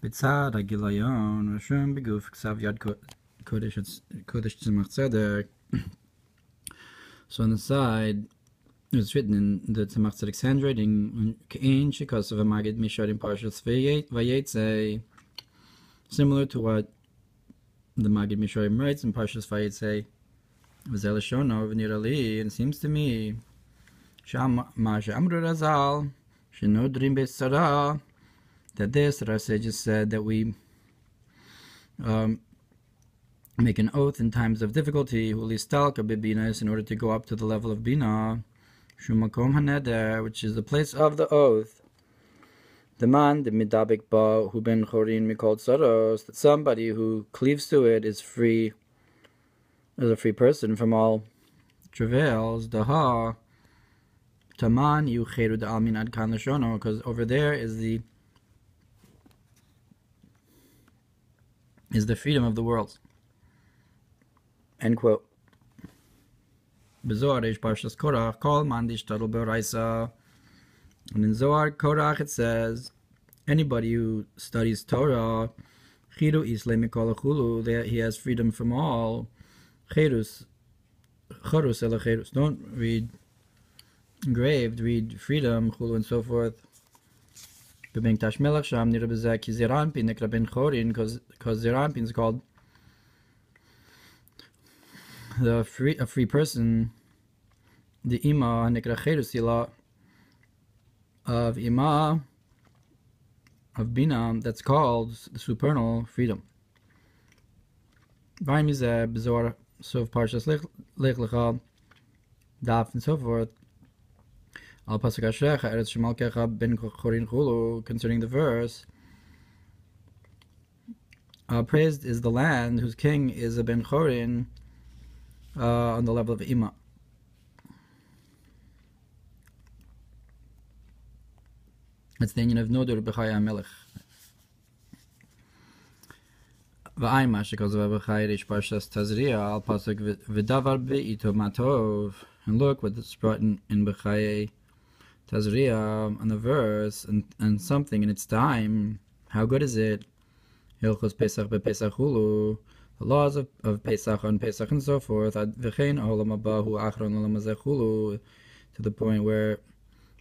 בצד הגיליון רשום בגוף כתב יד קודש tzemach tzedek. So on the side, it's written in the tzemach tzedek's handwriting, Kein shekasav Magid Mishar in Parshas Vayetze, similar to what the Magid Misharim writes in Parshas Vayetze. V'zeh Lashono v'nira li, and it seems to me, Ma she'amru Razal, she'nodrim be'tzara, that this, that our sages said, that we make an oath in times of difficulty, in order to go up to the level of bina, shumakom haneder, which is the place of the oath. The man, the midabik ba, hu ben chorin mikol tzaros, that somebody who cleaves to it is free, is a free person from all travails. Daha taman yucheru da'almin ad kan lashono, because over there is the freedom of the worlds. End quote. Bezoar ish parshas Korach kol man dishtadol beoraisa. And in Zohar Korach it says, anybody who studies Torah, chiru islay mikol achulu, that he has freedom from all. Cherus ela cherus. Don't read engraved, read freedom, chulu, and so forth. Because Zeranpin is called a free person. The ima nekra cherusila of ima of bina, that's called the supernal freedom. Bezor Sof Parshas Lech Lecha Daf and so forth. Al pasuk Ashecha Eretz Shemalkecha Ben Chorin Chulu, concerning the verse, praised is the land whose king is a Ben Chorin, on the level of Ima. That's the union of Nodur Vehaya Melech. V'ayim Mashikos V'Vehaya Rish Parshas Tazria Al pasuk V'davar Be'ito Matov. And look what is brought in Vehaya Tazria on the verse, and something in its time. How good is it? Hilchos Pesach bePesach Hulu, the laws of Pesach on Pesach and so forth. V'chein Olam Haba Hu Achron Olam Hazeh Hulu, to the point where,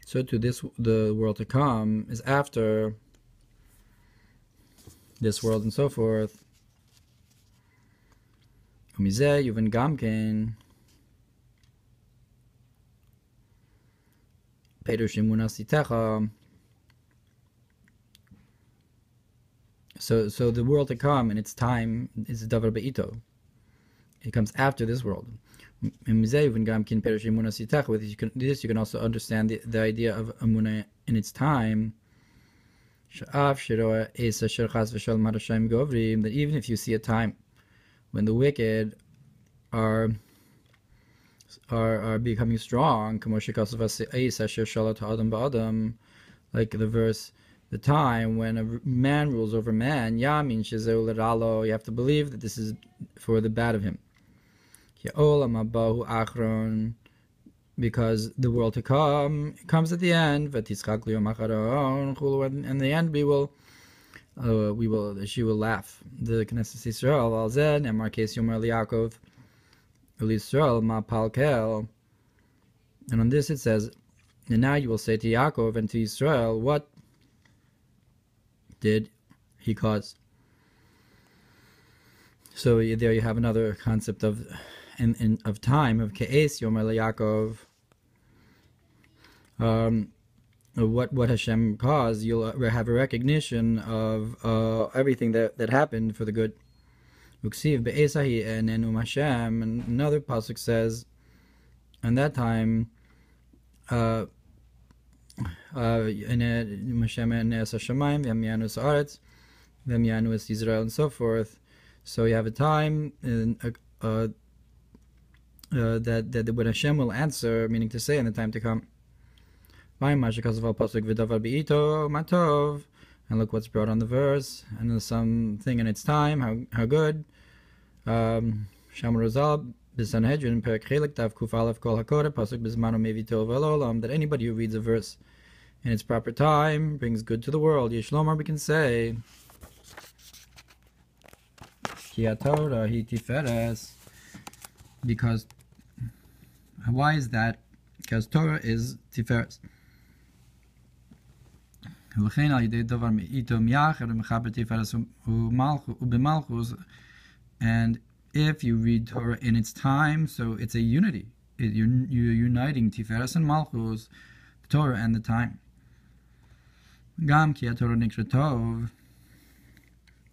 so to this, the world to come is after this world and so forth. Umizeh Yuven Gamkein. Emunas Itecha. So the world to come in its time is davar be'ito. It comes after this world. With this you can also understand the idea of Emuna in its time. That even if you see a time when the wicked are becoming strong, like the verse, the time when a man rules over man, you have to believe that this is for the bad of him, because the world to come comes at the end, and in the end she will laugh. The Knesset Yisrael Emar Kes Yomer Liakov and on this it says, and now you will say to Yaakov and to Israel, what did he cause? So there you have another concept of time, of Ke'es Yomer Yaakov. What Hashem caused, you'll have a recognition of everything that happened for the good. Uksiv be'esahi enenu Hashem, and another pasuk says, and that time, Hashem enes hashamayim v'yamyanu sa'aretz v'yamyanu es Israel, and so forth. So you have a time that when Hashem will answer, meaning to say in the time to come. And look what's brought on the verse, and there's something in its time, how good. Shamar Rozal, B'Sanhedrin, Perek Chelik, Tav Kuf Aleph Kol HaKorah, Pasuk B'Zmano Mevi Tov V'Olam, that anybody who reads a verse in its proper time brings good to the world. Yeshlomar, we can say, Ki HaTorah hi tiferes. Because, why is that? Because Torah is tiferes. And if you read Torah in its time, so it's a unity. You're uniting Tiferes and Malchus, the Torah and the time. Gam ki Torah nikra tov.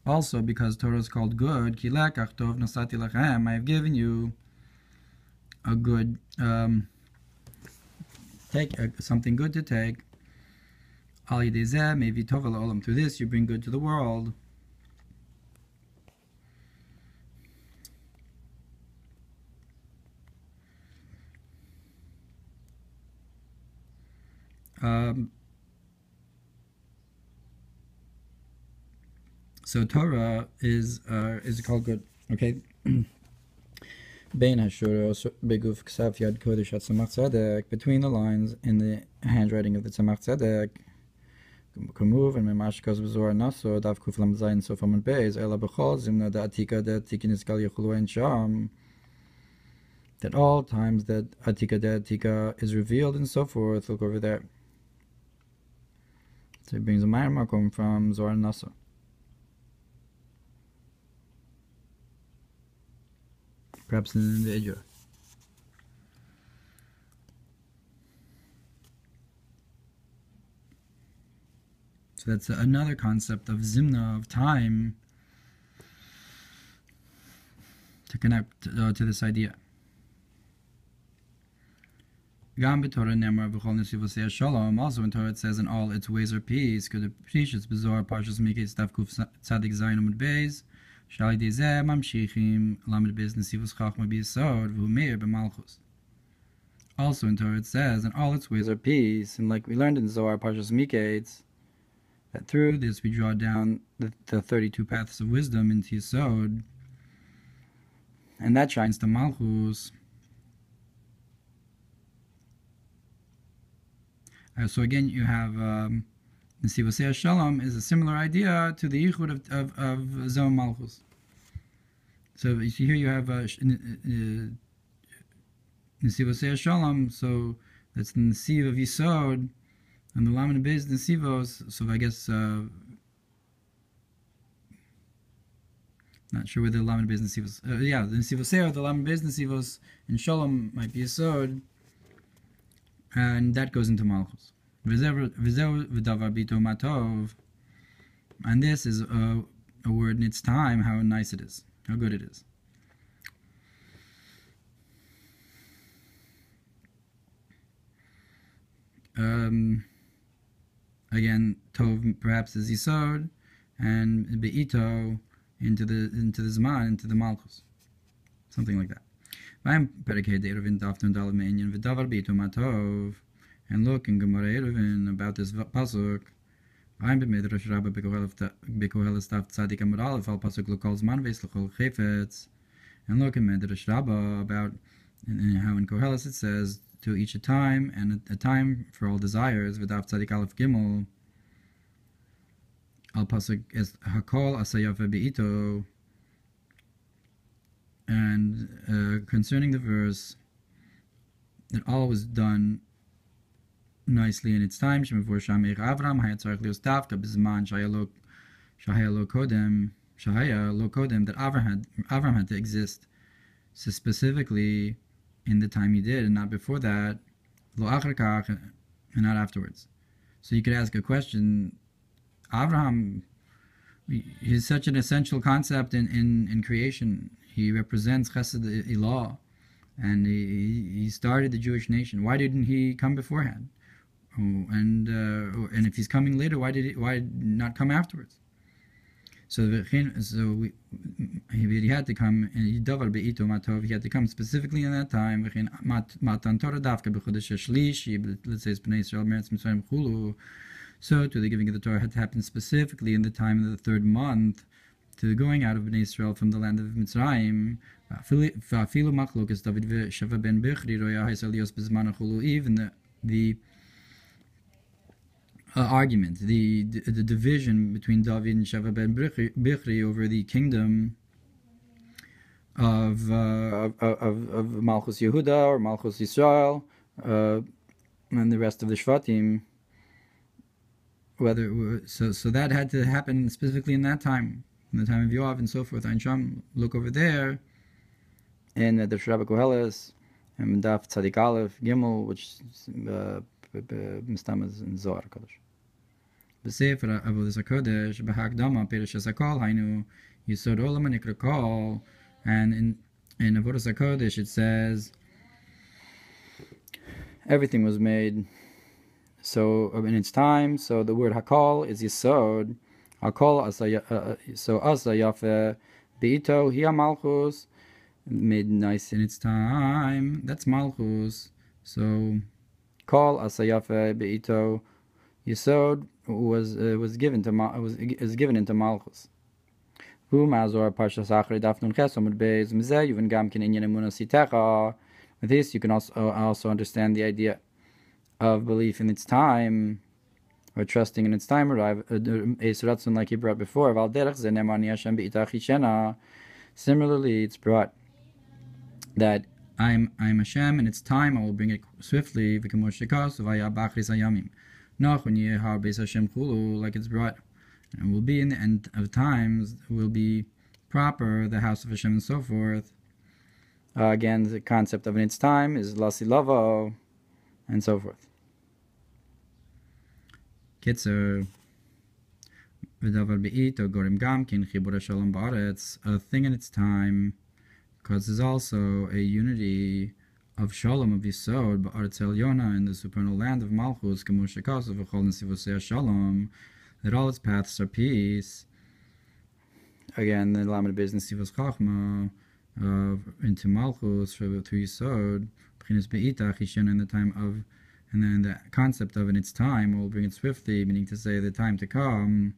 Also, because Torah is called good, ki lekach tov nasati lachem, I have given you a good, something good to take. Al yidei zeh mevi tov olam. Through this, you bring good to the world. So Torah is called good. Okay. Bein Hashavuos beguf ksav yad kodesh at tzemach tzedek, between the lines in the handwriting of the tzemach tzedek. Kamuv and memash kos b'zohar naso dav kuf lam zayin sof amud beis ela b'chol zimna da atika da tikin iskal yechulu ein sham. That all times that atika is revealed and so forth. Look over there. So he brings a Mamar from Zohar Naso. Perhaps in the Itecha. So that's another concept of Zimna, of time, to connect to this idea. Also in Torah it says in all its ways are peace. Could appreciate bizarre parshas miketz daf kuf tzadik zayin amud beis shali dezeh mamshichim lamed beis nesivos chachma b'yisod v'hu meir b'malchus. Also in Torah it says in all its ways are peace, and like we learned in Zohar parshas miketz, that through this we draw down the 32 paths of wisdom into Yisod, and that shines to malchus. So again, you have Nesivosei Shalom is a similar idea to the Yichud of Zon Malchus. So you see here you have Nesivosei Shalom, so that's the Nesiv of Yisod, and the Lamed Beis Nesivos. So I guess not sure whether the Lamed Beis Nesivos. The Nesivosei or the Lamed Beis Nesivos in Shalom might be Yisod. And that goes into Malchus. And this is a word in its time, how nice it is, how good it is. Again, Tov perhaps is Yisod, and Be'ito into the Zman, into the Malchus. Something like that. And look in Gemara Eruvin about this pasuk. I'm b'midrash Rabba b'koheles taf tzadik amud aleph al pasuk l'kol zman veis l'chol chayfetz. And look in Midrash Rabba about how in Koheles it says to each a time, and a time for all desires. V'daf tzadik aleph gimel al pasuk es hakol asayafe beito. And concerning the verse, that all was done nicely in its time. That Avram had to exist, so specifically in the time he did, and not before that, and not afterwards. So you could ask a question. Avraham, he's such an essential concept in creation. He represents Chesed Ilah, and he started the Jewish nation. Why didn't he come beforehand? And if he's coming later, why not come afterwards? So he had to come, and he had to come specifically in that time. So to the giving of the Torah had to happen specifically in the time of the third month, to the going out of Bnei Israel from the land of Mitzrayim. Even the argument, the division between David and Sheva ben Bichri over the kingdom, of Malchus Yehuda or Malchus Yisrael, and the rest of the Shvatim. So that had to happen specifically in that time, in the time of Yoav and so forth. Ein Sham, look over there in the Shrabba Koheles and Daf Tzadik Aleph Gimel, which Mistamas in Zohar Kodesh. B'Sefer Avodas HaKodesh b'Hakdama Perush HaKol Hainu Yisod Olam HaNikra Kol, and in Avodas HaKodesh it says everything was made. So in its time, so the word Hakol is Yisod. Hakol so Asa Yafe Beito Hiya Malchus, made nice in its time. That's Malchus. So Kol Asa Yafe Beito Yisod was given given into Malchus. Hu Mazor Parshas Achri Daf Nun Ches Amud Beis Mizeh Yuven Gam Ken Inyan Emunas Itecha. With this, you can also understand the idea of belief in its time, or trusting in its time, or like he brought before. Similarly, it's brought that I'm Hashem in its time, I will bring it swiftly. Like it's brought, and will be in the end of times, will be proper, the house of Hashem and so forth. Again, the concept of in its time is Lasi Lavo, and so forth. Kitzer, v'davar be'ito gorim gamkin chibur shalom ba'aretz. A thing in its time causes also a unity of shalom, of yisod ba'aretz elyona, in the supernal land of Malchus, k'mo shekasav v'chol nesivosei shalom, that all its paths are peace. Again, the lamed business sivos chachma into Malchus through yisod. In the time of, and then the concept of in its time will bring it swiftly, meaning to say the time to come.